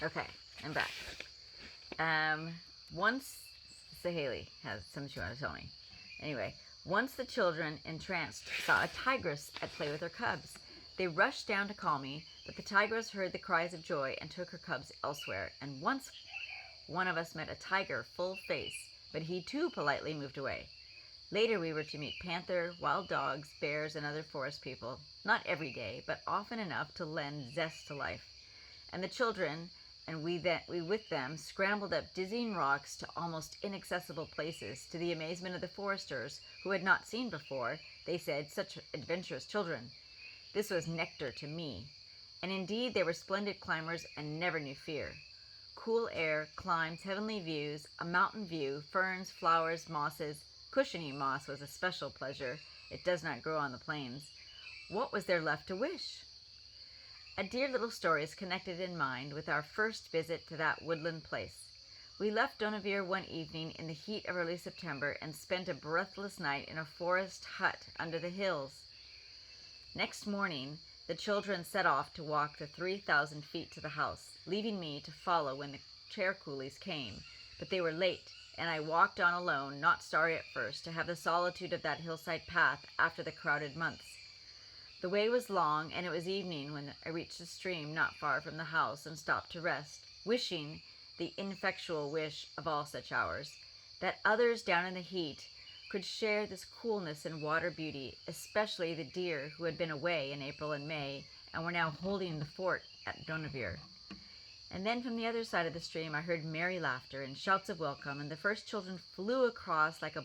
Okay, I'm back. Once, Haley has something she wanted to tell me. Anyway, once the children, entranced, saw a tigress at play with her cubs. They rushed down to call me, but the tigress heard the cries of joy and took her cubs elsewhere. And once one of us met a tiger full face, but he too politely moved away. Later we were to meet panther, wild dogs, bears, and other forest people, not every day, but often enough to lend zest to life. And the children, and we with them, scrambled up dizzying rocks to almost inaccessible places, to the amazement of the foresters, who had not seen before, they said, such adventurous children. This was nectar to me. And indeed they were splendid climbers and never knew fear. Cool air, climbs, heavenly views, a mountain view, ferns, flowers, mosses. Cushiony moss was a special pleasure. It does not grow on the plains. What was there left to wish? A dear little story is connected in mind with our first visit to that woodland place. We left Dohnavur one evening in the heat of early September and spent a breathless night in a forest hut under the hills. Next morning, the children set off to walk the 3,000 feet to the house, leaving me to follow when the chair coolies came. But they were late, and I walked on alone, not sorry at first to have the solitude of that hillside path after the crowded months. The way was long, and it was evening when I reached a stream not far from the house and stopped to rest, wishing, the ineffectual wish of all such hours, that others down in the heat could share this coolness and water beauty, especially the deer who had been away in April and May and were now holding the fort at Dohnavur. And then from the other side of the stream I heard merry laughter and shouts of welcome, and the first children flew across like a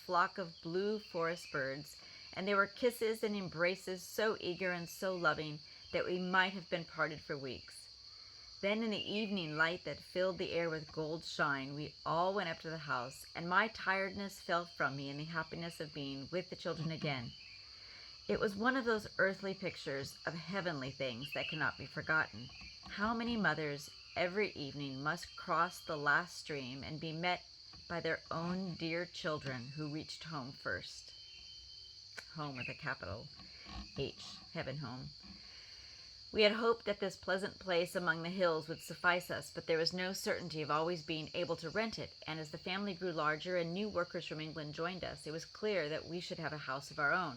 flock of blue forest birds, and there were kisses and embraces so eager and so loving that we might have been parted for weeks. Then in the evening light that filled the air with gold shine, we all went up to the house, and my tiredness fell from me in the happiness of being with the children again. It was one of those earthly pictures of heavenly things that cannot be forgotten. How many mothers every evening must cross the last stream and be met by their own dear children who reached home first. Home with a capital H, heaven home. We had hoped that this pleasant place among the hills would suffice us, but there was no certainty of always being able to rent it, and as the family grew larger and new workers from England joined us, it was clear that we should have a house of our own.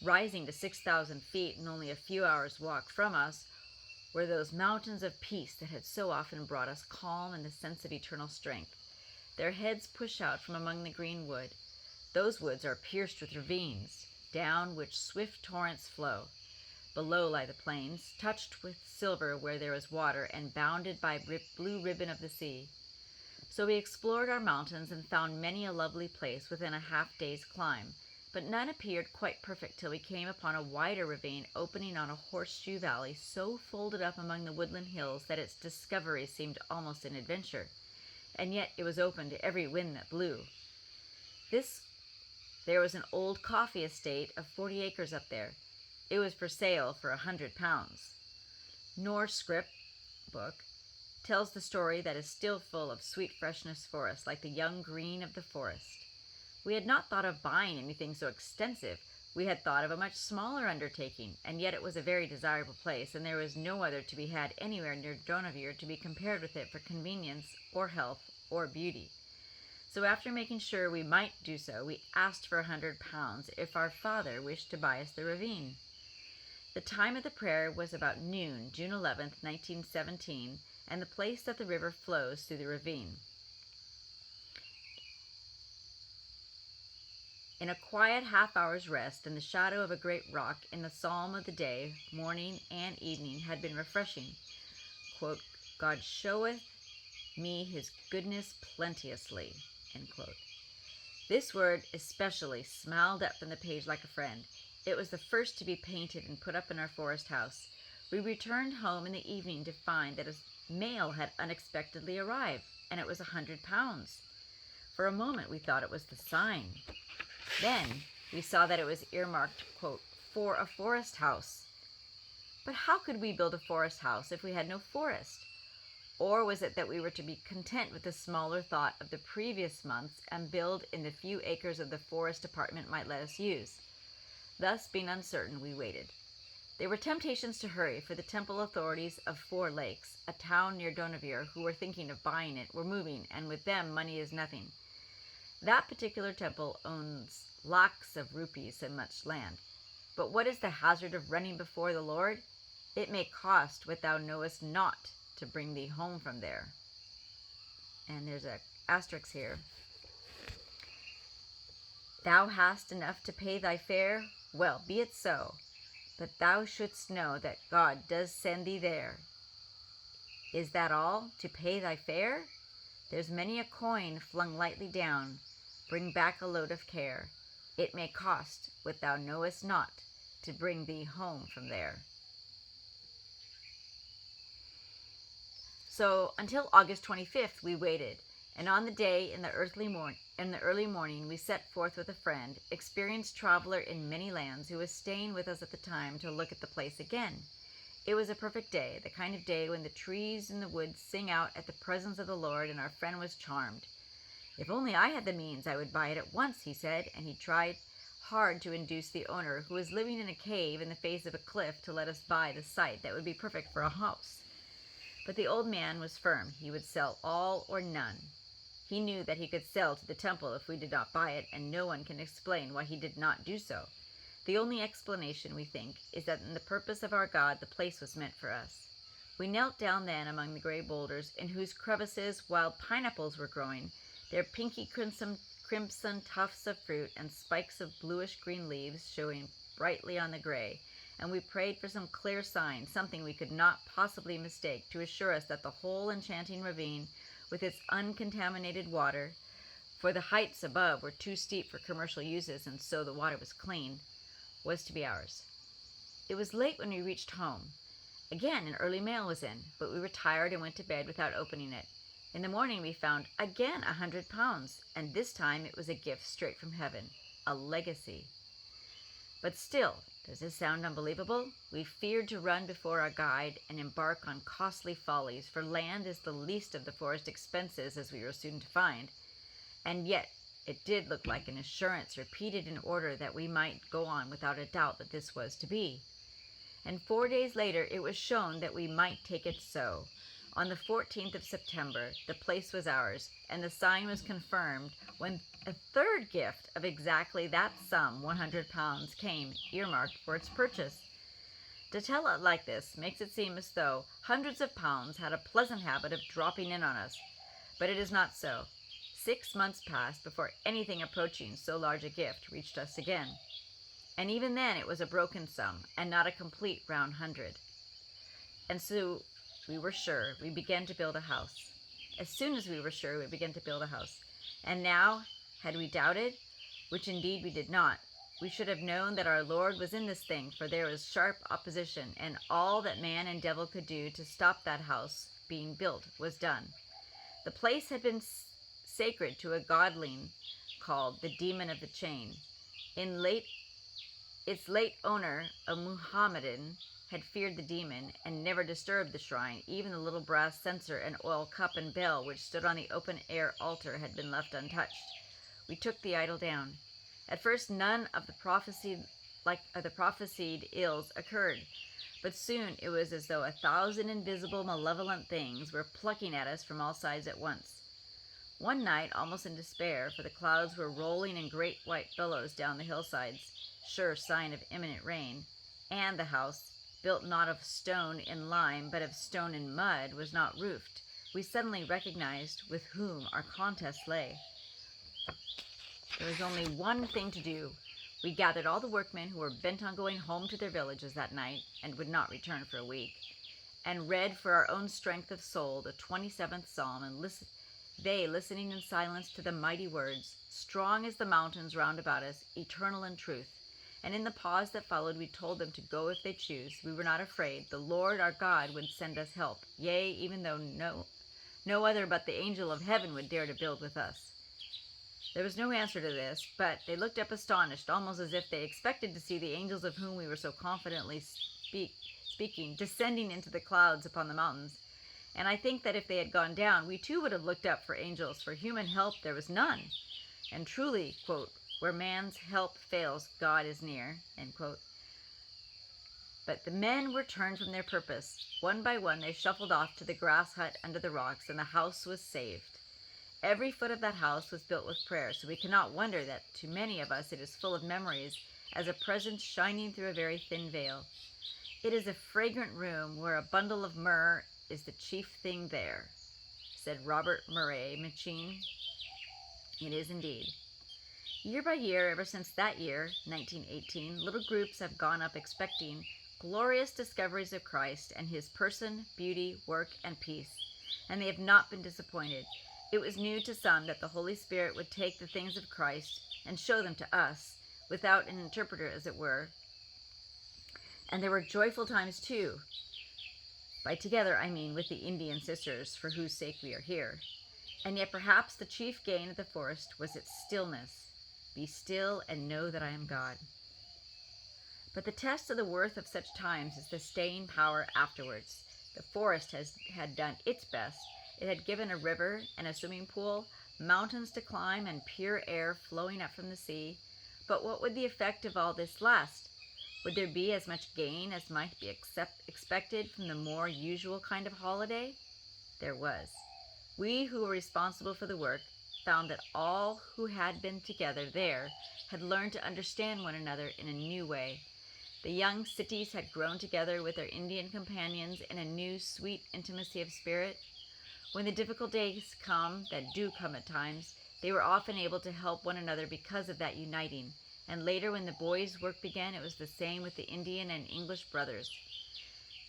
Rising to 6,000 feet and only a few hours' walk from us were those mountains of peace that had so often brought us calm and the sense of eternal strength. Their heads push out from among the green wood. Those woods are pierced with ravines, down which swift torrents flow. Below lie the plains, touched with silver where there is water, and bounded by blue ribbon of the sea. So we explored our mountains and found many a lovely place within a half-day's climb, but none appeared quite perfect till we came upon a wider ravine opening on a horseshoe valley so folded up among the woodland hills that its discovery seemed almost an adventure, and yet it was open to every wind that blew. There was an old coffee estate of 40 acres up there. It was for sale for £100. Norse script book tells the story that is still full of sweet freshness for us, like the young green of the forest. We had not thought of buying anything so extensive. We had thought of a much smaller undertaking, and yet it was a very desirable place, and there was no other to be had anywhere near Dohnavur to be compared with it for convenience or health or beauty. So after making sure we might do so, we asked for £100 if our father wished to buy us the ravine. The time of the prayer was about noon, June 11th, 1917, and the place that the river flows through the ravine. In a quiet half-hour's rest in the shadow of a great rock, in the psalm of the day, morning and evening, had been refreshing. Quote, God showeth me his goodness plenteously, end quote. This word especially smiled up from the page like a friend. It was the first to be painted and put up in our forest house. We returned home in the evening to find that a mail had unexpectedly arrived, and it was £100. For a moment we thought it was the sign. Then we saw that it was earmarked, quote, for a forest house. But how could we build a forest house if we had no forest? Or was it that we were to be content with the smaller thought of the previous months and build in the few acres of the forest department might let us use? Thus, being uncertain, we waited. There were temptations to hurry, for the temple authorities of Four Lakes, a town near Dohnavur, who were thinking of buying it, were moving, and with them money is nothing. That particular temple owns lakhs of rupees and much land. But what is the hazard of running before the Lord? It may cost what thou knowest not to bring thee home from there. And there's an asterisk here. Thou hast enough to pay thy fare? Well, be it so. But thou shouldst know that God does send thee there. Is that all, to pay thy fare? There's many a coin flung lightly down. Bring back a load of care. It may cost what thou knowest not to bring thee home from there. So until August 25th we waited, and on the day in the early morning we set forth with a friend, experienced traveler in many lands, who was staying with us at the time to look at the place again. It was a perfect day, the kind of day when the trees in the woods sing out at the presence of the Lord, and our friend was charmed. If only I had the means, I would buy it at once, he said, and he tried hard to induce the owner, who was living in a cave in the face of a cliff, to let us buy the site that would be perfect for a house. But the old man was firm. He would sell all or none. He knew that he could sell to the temple if we did not buy it, and no one can explain why he did not do so. The only explanation, we think, is that in the purpose of our God the place was meant for us. We knelt down then among the gray boulders, in whose crevices wild pineapples were growing, their pinky crimson tufts of fruit and spikes of bluish-green leaves showing brightly on the gray, and we prayed for some clear sign, something we could not possibly mistake, to assure us that the whole enchanting ravine, with its uncontaminated water, for the heights above were too steep for commercial uses, and so the water was clean, was to be ours. It was late when we reached home. Again, an early mail was in, but we were tired and went to bed without opening it. In the morning we found again £100, and this time it was a gift straight from heaven, a legacy. But still, does this sound unbelievable? We feared to run before our guide and embark on costly follies, for land is the least of the forest expenses, as we were soon to find. And yet it did look like an assurance repeated in order that we might go on without a doubt that this was to be. And 4 days later it was shown that we might take it so. On the 14th of September, the place was ours, and the sign was confirmed when a third gift of exactly that sum, £100, came, earmarked for its purchase. To tell it like this makes it seem as though hundreds of pounds had a pleasant habit of dropping in on us, but it is not so. 6 months passed before anything approaching so large a gift reached us again. And even then it was a broken sum, and not a complete round hundred. And so we were sure we began to build a house. As soon as we were sure, we began to build a house. And now, had we doubted, which indeed we did not, we should have known that our Lord was in this thing, for there was sharp opposition, and all that man and devil could do to stop that house being built was done. The place had been sacred to a godling called the Demon of the Chain. Its late owner, a Muhammadan, had feared the demon and never disturbed the shrine. Even the little brass censer and oil cup and bell which stood on the open-air altar had been left untouched. We took the idol down. At first none of the prophesied ills occurred, but soon it was as though 1,000 invisible malevolent things were plucking at us from all sides at once. One night, almost in despair, for the clouds were rolling in great white billows down the hillsides, sure sign of imminent rain, and the house, built not of stone and lime, but of stone and mud, was not roofed, we suddenly recognized with whom our contest lay. There was only one thing to do. We gathered all the workmen who were bent on going home to their villages that night, and would not return for a week, and read for our own strength of soul the 27th Psalm, and listening in silence to the mighty words, strong as the mountains round about us, eternal in truth. And in the pause that followed, we told them to go if they choose. We were not afraid. The Lord our God would send us help. Yea, even though no other but the angel of heaven would dare to build with us. There was no answer to this, but they looked up astonished, almost as if they expected to see the angels of whom we were so confidently speaking, descending into the clouds upon the mountains. And I think that if they had gone down, we too would have looked up for angels. For human help there was none. And truly, quote, where man's help fails, God is near, end quote. But the men were turned from their purpose. One by one they shuffled off to the grass hut under the rocks, and the house was saved. Every foot of that house was built with prayer, so we cannot wonder that to many of us it is full of memories, as a presence shining through a very thin veil. It is a fragrant room where a bundle of myrrh is the chief thing there, said Robert Murray M'Cheyne. It is indeed. Year by year, ever since that year, 1918, little groups have gone up expecting glorious discoveries of Christ and his person, beauty, work, and peace, and they have not been disappointed. It was new to some that the Holy Spirit would take the things of Christ and show them to us, without an interpreter, as it were. And there were joyful times too. By together, I mean with the Indian sisters, for whose sake we are here. And yet perhaps the chief gain of the forest was its stillness. Be still and know that I am God. But the test of the worth of such times is the staying power afterwards. The forest had done its best. It had given a river and a swimming pool, mountains to climb, and pure air flowing up from the sea. But what would the effect of all this last? Would there be as much gain as might be expected from the more usual kind of holiday? There was. We who were responsible for the work found that all who had been together there had learned to understand one another in a new way. The young cities had grown together with their Indian companions in a new, sweet intimacy of spirit. When the difficult days come, that do come at times, they were often able to help one another because of that uniting. And later, when the boys' work began, it was the same with the Indian and English brothers.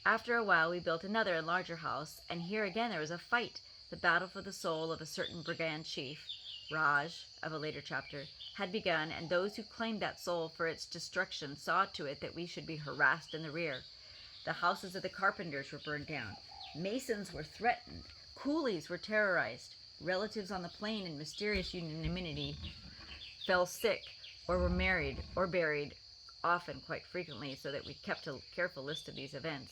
After a while, we built another and larger house, and here again there was a fight. The battle for the soul of a certain brigand chief, Raj, of a later chapter, had begun, and those who claimed that soul for its destruction saw to it that we should be harassed in the rear. The houses of the carpenters were burned down. Masons were threatened. Coolies were terrorized. Relatives on the plain in mysterious unanimity fell sick, or were married or buried, often quite frequently, so that we kept a careful list of these events.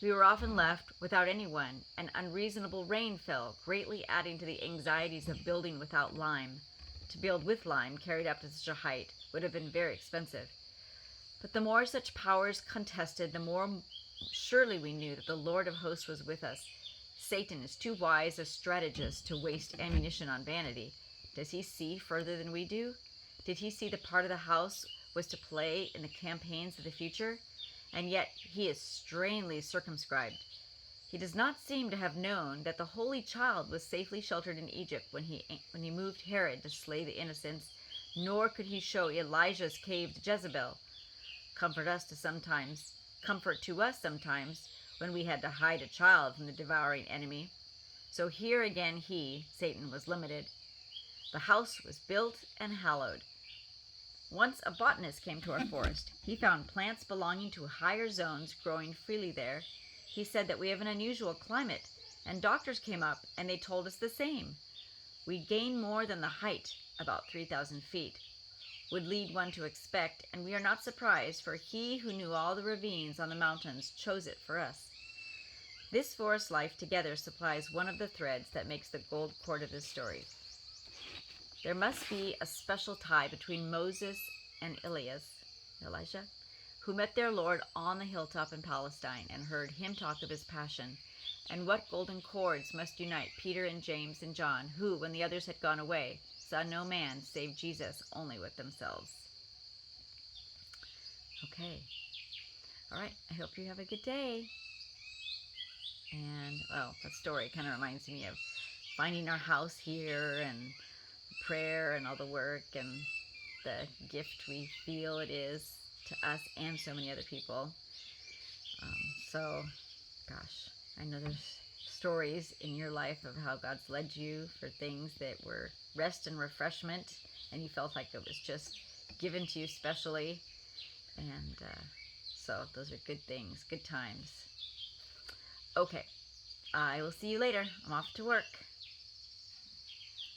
We were often left without anyone. An unreasonable rain fell, greatly adding to the anxieties of building without lime. To build with lime, carried up to such a height, would have been very expensive. But the more such powers contested, the more surely we knew that the Lord of hosts was with us. Satan is too wise a strategist to waste ammunition on vanity. Does he see further than we do? Did he see the part of the house was to play in the campaigns of the future? And yet he is strangely circumscribed. He does not seem to have known that the Holy Child was safely sheltered in Egypt when he moved Herod to slay the innocents, nor could he show Elijah's cave to Jezebel. Comfort to us sometimes, when we had to hide a child from the devouring enemy. So here again Satan, was limited. The house was built and hallowed. Once a botanist came to our forest. He found plants belonging to higher zones growing freely there. He said that we have an unusual climate, and doctors came up and they told us the same. We gain more than the height, about 3,000 feet, would lead one to expect, and we are not surprised, for he who knew all the ravines on the mountains chose it for us. This forest life together supplies one of the threads that makes the gold cord of this story. There must be a special tie between Moses and Elijah, who met their Lord on the hilltop in Palestine and heard him talk of his passion. And what golden cords must unite Peter and James and John, who, when the others had gone away, saw no man save Jesus only with themselves. Okay. All right. I hope you have a good day. And, that story kind of reminds me of finding our house here and prayer and all the work and the gift we feel it is to us and so many other people. Gosh, I know there's stories in your life of how God's led you for things that were rest and refreshment, and you felt like it was just given to you specially. And so those are good things, good times. Okay, I will see you later. I'm off to work.